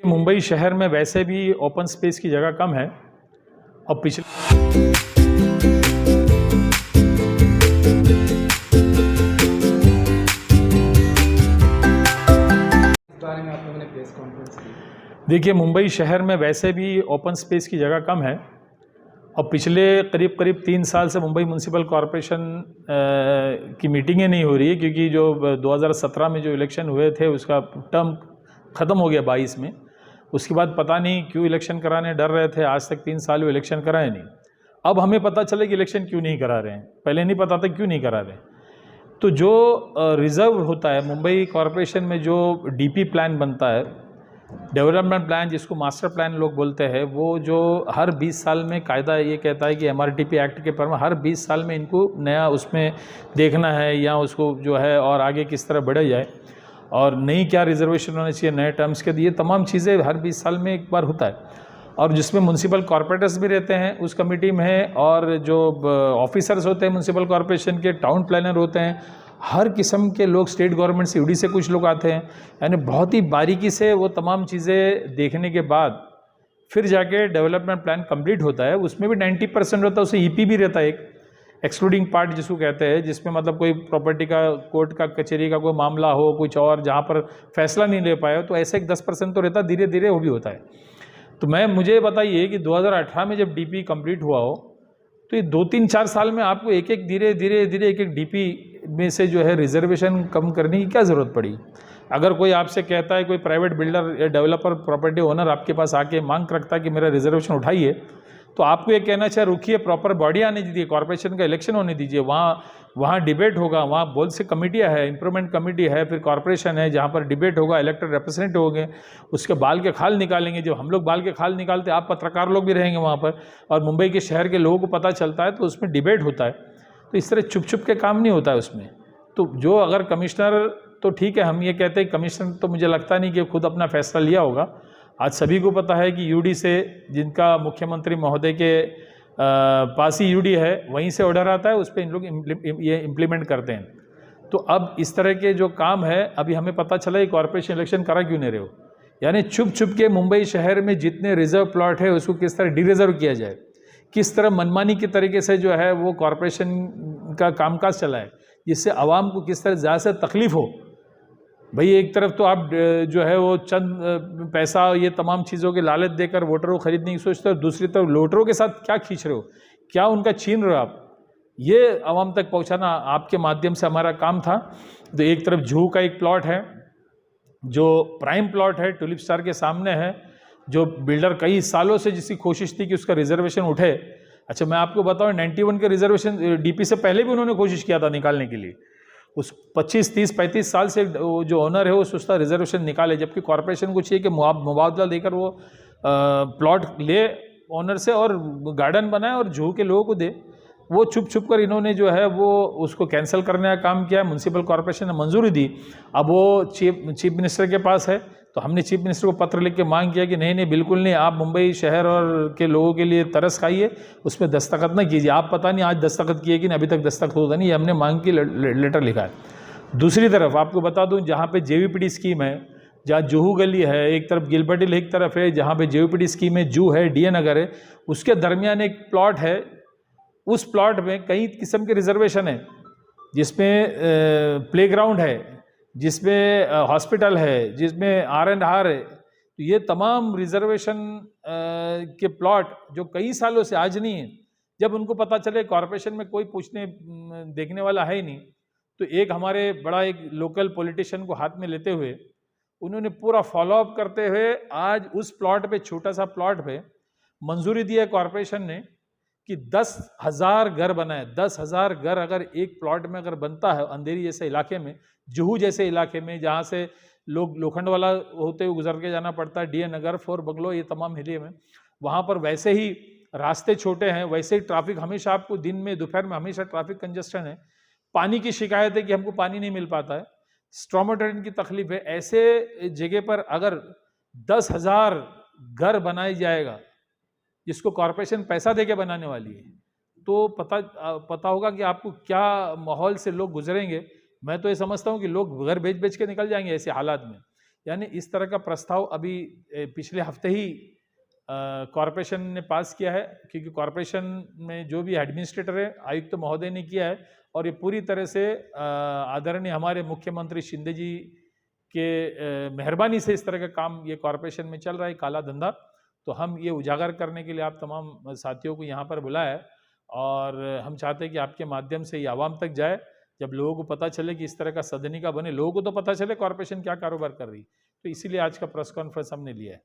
मुंबई शहर में वैसे भी ओपन स्पेस की जगह कम है और पिछले बारे में आप लोगों ने प्रेस कॉन्फ्रेंस की। देखिए, मुंबई शहर में वैसे भी ओपन स्पेस की जगह कम है और पिछले करीब 3 साल से मुंबई म्युनिसिपल कॉरपोरेशन की मीटिंगें नहीं हो रही है, क्योंकि जो 2017 में जो इलेक्शन हुए थे उसका टर्म ख़त्म हो गया 22 में। उसके बाद पता नहीं क्यों इलेक्शन कराने डर रहे थे, आज तक 3 साल वो इलेक्शन कराए नहीं। अब हमें पता चले कि इलेक्शन क्यों नहीं करा रहे हैं, पहले नहीं पता था क्यों नहीं करा रहे। तो जो रिज़र्व होता है मुंबई कॉरपोरेशन में, जो डीपी प्लान बनता है, डेवलपमेंट प्लान जिसको मास्टर प्लान लोग बोलते हैं, वो जो हर 20 साल में कायदा ये कहता है कि एमआरटीपी एक्ट के पर हर 20 साल में इनको नया उसमें देखना है या उसको जो है और आगे किस तरह बढ़ा जाए और नई क्या रिजर्वेशन होना चाहिए नए टर्म्स के, ये तमाम चीज़ें हर 20 साल में एक बार होता है। और जिसमें म्युनिसिपल कॉर्पोरेटर्स भी रहते हैं उस कमेटी में, और जो ऑफिसर्स होते हैं म्युनिसिपल कॉर्पोरेशन के, टाउन प्लानर होते हैं, हर किस्म के लोग, स्टेट गवर्नमेंट से यूडी से कुछ लोग आते हैं। यानी बहुत ही बारीकी से वो तमाम चीज़ें देखने के बाद फिर जाके डेवलपमेंट प्लान कंप्लीट होता है। उसमें भी 90% होता है, उससे ईपी भी रहता है एक एक्सक्लूडिंग पार्ट जिसको कहते हैं, जिसमें मतलब कोई प्रॉपर्टी का, कोर्ट का, कचहरी का कोई मामला हो, कुछ और जहाँ पर फैसला नहीं ले पाए, तो ऐसे एक 10% तो रहता, धीरे धीरे वो भी होता है। तो मुझे बताइए कि 2018 में जब डीपी कंप्लीट हुआ हो, तो ये 2-3-4 साल में आपको एक एक धीरे एक डीपी में से जो है रिजर्वेशन कम करने की क्या ज़रूरत पड़ी? अगर कोई आपसे कहता है, कोई प्राइवेट बिल्डर या डेवलपर, प्रॉपर्टी ओनर आपके पास आके मांग रखता है कि मेरा रिजर्वेशन उठाइए, तो आपको ये कहना चाहिए रुकिए, प्रॉपर बॉडी आने दीजिए, कॉर्पोरेशन का इलेक्शन होने दीजिए, वहाँ डिबेट होगा, वहाँ बहुत सी कमेटियाँ है, इंप्रूवमेंट कमेटी है, फिर कॉर्पोरेशन है जहाँ पर डिबेट होगा, इलेक्टेड रिप्रेजेंटेटिव होंगे, उसके बाल के खाल निकालेंगे। जब हम लोग बाल के खाल निकालते, आप पत्रकार लोग भी रहेंगे वहाँ पर, और मुंबई के शहर के लोगों को पता चलता है, तो उसमें डिबेट होता है। तो इस तरह छुप के काम नहीं होता है उसमें। तो जो अगर कमिश्नर, तो ठीक है, हम ये कहते हैं कमिश्नर, तो मुझे लगता नहीं कि खुद अपना फैसला लिया होगा। आज सभी को पता है कि यूडी से, जिनका मुख्यमंत्री महोदय के पास ही यूडी है, वहीं से ऑर्डर आता है, उस पर इन लोग ये इम्प्लीमेंट करते हैं। तो अब इस तरह के जो काम है, अभी हमें पता चला कि कॉर्पोरेशन इलेक्शन करा क्यों नहीं रहे हो। यानी छुप के मुंबई शहर में जितने रिजर्व प्लॉट है उसको किस तरह डी रिजर्व किया जाए, किस तरह मनमानी के तरीके से जो है वो कॉर्पोरेशन का कामकाज चलाए, जिससे आवाम को किस तरह ज़्यादा से तकलीफ हो। भाई एक तरफ तो आप जो है वो चंद पैसा, ये तमाम चीज़ों के लालच देकर वोटरों को खरीदने की सोचते हो, दूसरी तरफ वोटरों के साथ क्या खींच रहे हो, क्या उनका छीन रहे हो आप, ये आवाम तक पहुंचाना आपके माध्यम से हमारा काम था। तो एक तरफ जुहू का एक प्लॉट है जो प्राइम प्लॉट है, टुलिप स्टार के सामने है, जो बिल्डर कई सालों से जिसकी कोशिश थी कि उसका रिजर्वेशन उठे। अच्छा, मैं आपको बताऊँ, 91 के रिजर्वेशन डीपी से पहले भी उन्होंने कोशिश किया था निकालने के लिए। उस 25, 30, 35 साल से जो ओनर है वो सोचता रिजर्वेशन निकाले, जबकि कॉर्पोरेशन को चाहिए कि मुआवजा देकर वो प्लॉट ले ओनर से और गार्डन बनाए और जुहू के लोगों को दे। वो छुप कर इन्होंने जो है वो उसको कैंसिल करने का काम किया। म्युनिसिपल कॉर्पोरेशन ने मंजूरी दी। अब वो चीफ मिनिस्टर के पास है, तो हमने चीफ मिनिस्टर को पत्र लिख के मांग किया कि नहीं बिल्कुल नहीं, आप मुंबई शहर और के लोगों के लिए तरस खाइए, उसमें दस्तखत ना कीजिए। आप पता नहीं आज दस्तखत किए कि नहीं, अभी तक दस्तखत होता नहीं, हमने मांग की लेटर लिखा है। दूसरी तरफ आपको बता दूं, जहाँ पे जेवीपीडी स्कीम है, जहाँ जुहू गली है, एक तरफ गिलबर्ट हिल एक तरफ है, जहाँ पे जेवीपीडी स्कीम है, जू है, डी नगर है, उसके दरमियान एक प्लॉट है। उस प्लॉट में कई किस्म के रिजर्वेशन है, जिसमें प्लेग्राउंड है, जिसमें हॉस्पिटल है, जिसमें R&R है। तो ये तमाम रिजर्वेशन के प्लॉट जो कई सालों से, आज नहीं है, जब उनको पता चले कॉर्पोरेशन में कोई पूछने देखने वाला है ही नहीं, तो एक हमारे बड़ा एक लोकल पॉलिटिशियन को हाथ में लेते हुए उन्होंने पूरा फॉलोअप करते हुए आज उस प्लॉट पे, छोटा सा प्लॉट पे मंजूरी दी है कॉर्पोरेशन ने कि 10,000 घर बनाए। 10,000 घर अगर एक प्लॉट में अगर बनता है, अंधेरी जैसे इलाके में, जुहू जैसे इलाके में, जहाँ से लोग लोखंड वाला होते हुए गुजर के जाना पड़ता है, डी नगर, फोर बंगलो, ये तमाम एरिया में, वहाँ पर वैसे ही रास्ते छोटे हैं, वैसे ही ट्रैफिक हमेशा, आपको दिन में दोपहर में हमेशा ट्रैफिक कंजेस्शन है, पानी की शिकायत है कि हमको पानी नहीं मिल पाता है, स्ट्रोमोटेरिन की तकलीफ है। ऐसे जगह पर अगर 10,000 घर बनाया जाएगा, जिसको कॉर्पोरेशन पैसा देके बनाने वाली है, तो पता होगा कि आपको क्या माहौल से लोग गुजरेंगे। मैं तो ये समझता हूँ कि लोग घर बेच के निकल जाएंगे ऐसे हालात में। यानी इस तरह का प्रस्ताव अभी पिछले हफ्ते ही कॉरपोरेशन ने पास किया है, क्योंकि कॉरपोरेशन में जो भी एडमिनिस्ट्रेटर है आयुक्त महोदय ने किया है, और ये पूरी तरह से आदरणीय हमारे मुख्यमंत्री शिंदे जी के मेहरबानी से इस तरह का काम ये कॉरपोरेशन में चल रहा है, काला धंधा। तो हम ये उजागर करने के लिए आप तमाम साथियों को यहाँ पर बुलाया है, और हम चाहते हैं कि आपके माध्यम से ये आवाम तक जाए, जब लोगों को पता चले कि इस तरह का सदनीका बने, लोगों को तो पता चले कॉरपोरेशन क्या कारोबार कर रही। तो इसीलिए आज का प्रेस कॉन्फ्रेंस हमने लिया है।